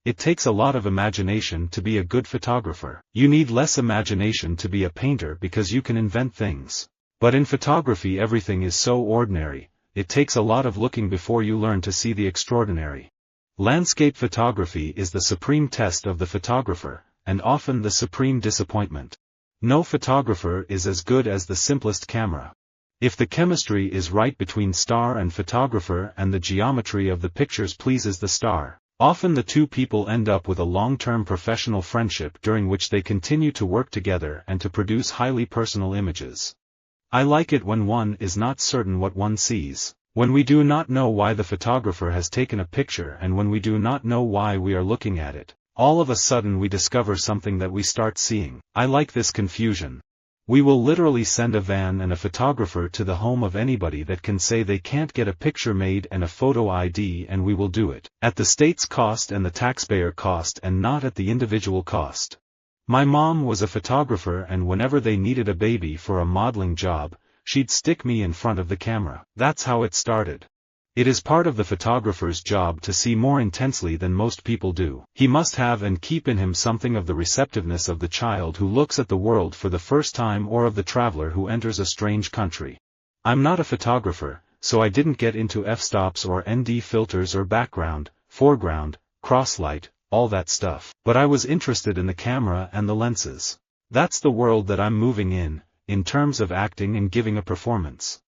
It takes a lot of imagination to be a good photographer. You need less imagination to be a painter because you can invent things. But in photography everything is so ordinary, it takes a lot of looking before you learn to see the extraordinary. Landscape photography is the supreme test of the photographer, and often the supreme disappointment. No photographer is as good as the simplest camera. If the chemistry is right between star and photographer and the geometry of the pictures pleases the star, often the two people end up with a long-term professional friendship during which they continue to work together and to produce highly personal images. I like it when one is not certain what one sees, when we do not know why the photographer has taken a picture and when we do not know why we are looking at it. All of a sudden we discover something that we start seeing. I like this confusion. We will literally send a van and a photographer to the home of anybody that can say they can't get a picture made and a photo ID, and we will do it, at the state's cost and the taxpayer cost and not at the individual cost. My mom was a photographer, and whenever they needed a baby for a modeling job, she'd stick me in front of the camera. That's how it started. It is part of the photographer's job to see more intensely than most people do. He must have and keep in him something of the receptiveness of the child who looks at the world for the first time or of the traveler who enters a strange country. I'm not a photographer, so I didn't get into f-stops or ND filters or background, foreground, crosslight, all that stuff. But I was interested in the camera and the lenses. That's the world that I'm moving in terms of acting and giving a performance.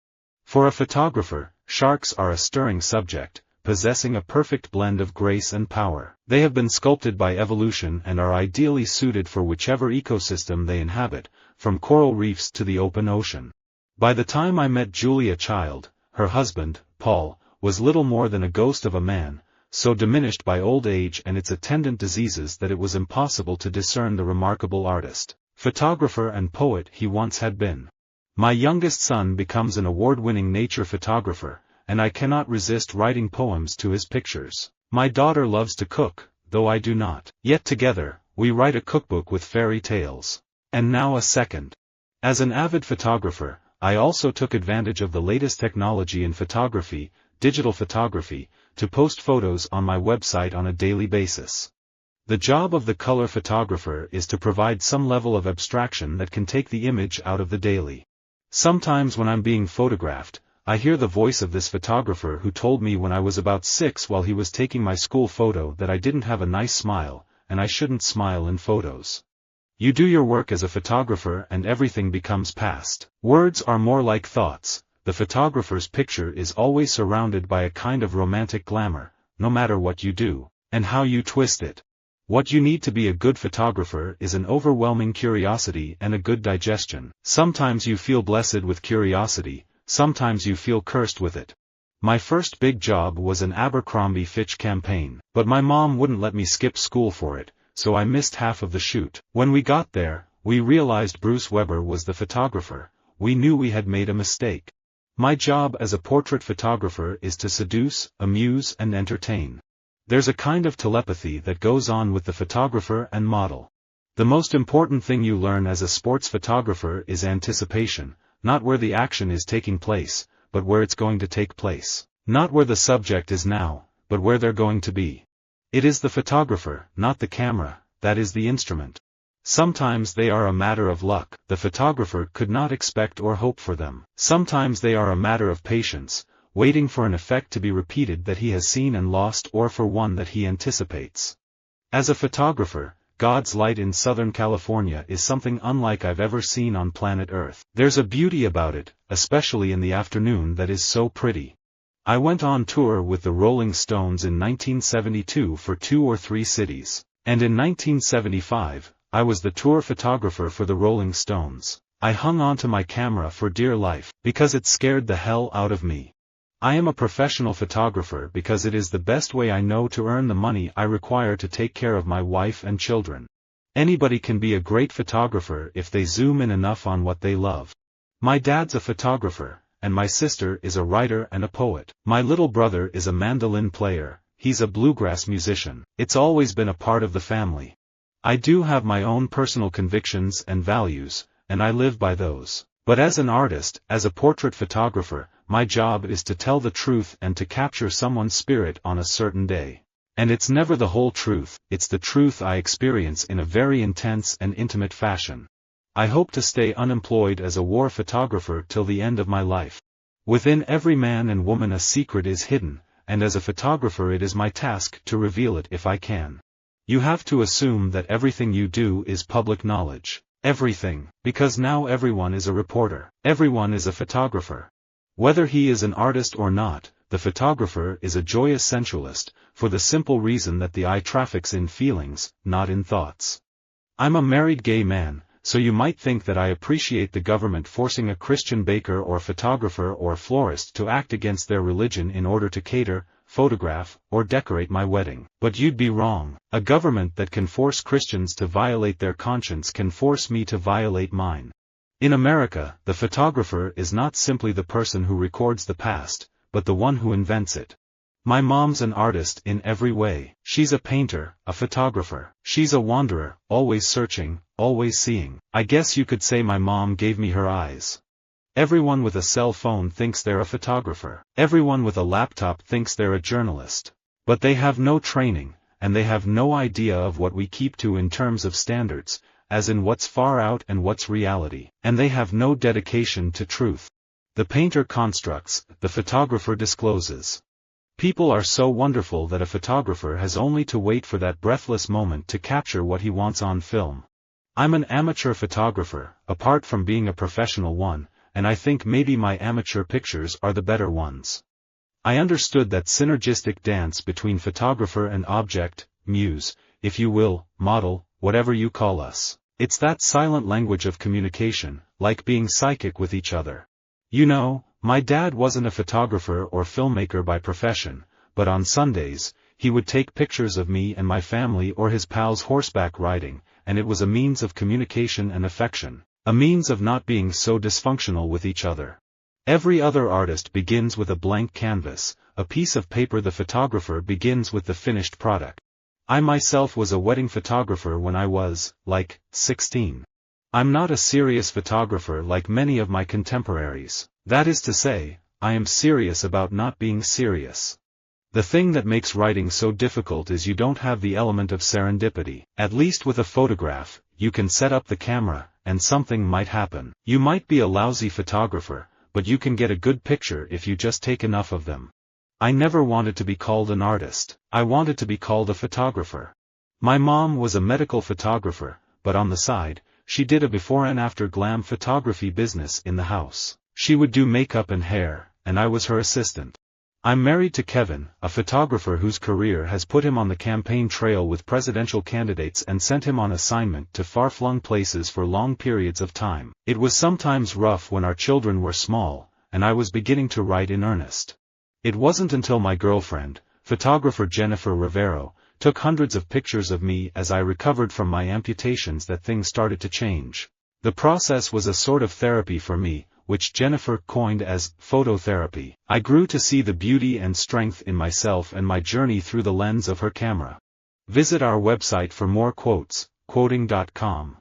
For a photographer, sharks are a stirring subject, possessing a perfect blend of grace and power. They have been sculpted by evolution and are ideally suited for whichever ecosystem they inhabit, from coral reefs to the open ocean. By the time I met Julia Child, her husband, Paul, was little more than a ghost of a man, so diminished by old age and its attendant diseases that it was impossible to discern the remarkable artist, photographer and poet he once had been. My youngest son becomes an award-winning nature photographer, and I cannot resist writing poems to his pictures. My daughter loves to cook, though I do not. Yet together, we write a cookbook with fairy tales. And now a second. As an avid photographer, I also took advantage of the latest technology in photography, digital photography, to post photos on my website on a daily basis. The job of the color photographer is to provide some level of abstraction that can take the image out of the daily. Sometimes when I'm being photographed, I hear the voice of this photographer who told me when I was about 6 while he was taking my school photo that I didn't have a nice smile, and I shouldn't smile in photos. You do your work as a photographer and everything becomes past. Words are more like thoughts. The photographer's picture is always surrounded by a kind of romantic glamour, no matter what you do, and how you twist it. What you need to be a good photographer is an overwhelming curiosity and a good digestion. Sometimes you feel blessed with curiosity, sometimes you feel cursed with it. My first big job was an Abercrombie Fitch campaign, but my mom wouldn't let me skip school for it, so I missed half of the shoot. When we got there, we realized Bruce Weber was the photographer. We knew we had made a mistake. My job as a portrait photographer is to seduce, amuse and entertain. There's a kind of telepathy that goes on with the photographer and model. The most important thing you learn as a sports photographer is anticipation, not where the action is taking place, but where it's going to take place. Not where the subject is now, but where they're going to be. It is the photographer, not the camera, that is the instrument. Sometimes they are a matter of luck. The photographer could not expect or hope for them. Sometimes they are a matter of patience, waiting for an effect to be repeated that he has seen and lost or for one that he anticipates. As a photographer, God's light in Southern California is something unlike I've ever seen on planet Earth. There's a beauty about it, especially in the afternoon, that is so pretty. I went on tour with the Rolling Stones in 1972 for 2 or 3 cities, and in 1975, I was the tour photographer for the Rolling Stones. I hung onto my camera for dear life, because it scared the hell out of me. I am a professional photographer because it is the best way I know to earn the money I require to take care of my wife and children. Anybody can be a great photographer if they zoom in enough on what they love. My dad's a photographer, and my sister is a writer and a poet. My little brother is a mandolin player, he's a bluegrass musician. It's always been a part of the family. I do have my own personal convictions and values, and I live by those. But as an artist, as a portrait photographer, my job is to tell the truth and to capture someone's spirit on a certain day. And it's never the whole truth, it's the truth I experience in a very intense and intimate fashion. I hope to stay unemployed as a war photographer till the end of my life. Within every man and woman a secret is hidden, and as a photographer it is my task to reveal it if I can. You have to assume that everything you do is public knowledge. Everything, because now everyone is a reporter. Everyone is a photographer. Whether he is an artist or not, the photographer is a joyous sensualist, for the simple reason that the eye traffics in feelings, not in thoughts. I'm a married gay man, so you might think that I appreciate the government forcing a Christian baker or photographer or florist to act against their religion in order to cater, photograph, or decorate my wedding. But you'd be wrong. A government that can force Christians to violate their conscience can force me to violate mine. In America, the photographer is not simply the person who records the past, but the one who invents it. My mom's an artist in every way. She's a painter, a photographer. She's a wanderer, always searching, always seeing. I guess you could say my mom gave me her eyes. Everyone with a cell phone thinks they're a photographer. Everyone with a laptop thinks they're a journalist. But they have no training, and they have no idea of what we keep to in terms of standards, as in what's far out and what's reality. And they have no dedication to truth. The painter constructs, the photographer discloses. People are so wonderful that a photographer has only to wait for that breathless moment to capture what he wants on film. I'm an amateur photographer, apart from being a professional one, and I think maybe my amateur pictures are the better ones. I understood that synergistic dance between photographer and object, muse, if you will, model, whatever you call us. It's that silent language of communication, like being psychic with each other. You know, my dad wasn't a photographer or filmmaker by profession, but on Sundays, he would take pictures of me and my family or his pals horseback riding, and it was a means of communication and affection, a means of not being so dysfunctional with each other. Every other artist begins with a blank canvas, a piece of paper. The photographer begins with the finished product. I myself was a wedding photographer when I was, 16. I'm not a serious photographer like many of my contemporaries. That is to say, I am serious about not being serious. The thing that makes writing so difficult is you don't have the element of serendipity. At least with a photograph, you can set up the camera, and something might happen. You might be a lousy photographer, but you can get a good picture if you just take enough of them. I never wanted to be called an artist. I wanted to be called a photographer. My mom was a medical photographer, but on the side, she did a before and after glam photography business in the house. She would do makeup and hair, and I was her assistant. I'm married to Kevin, a photographer whose career has put him on the campaign trail with presidential candidates and sent him on assignment to far-flung places for long periods of time. It was sometimes rough when our children were small, and I was beginning to write in earnest. It wasn't until my girlfriend, photographer Jennifer Rivero, took hundreds of pictures of me as I recovered from my amputations that things started to change. The process was a sort of therapy for me, which Jennifer coined as phototherapy. I grew to see the beauty and strength in myself and my journey through the lens of her camera. Visit our website for more quotes, quoting.com.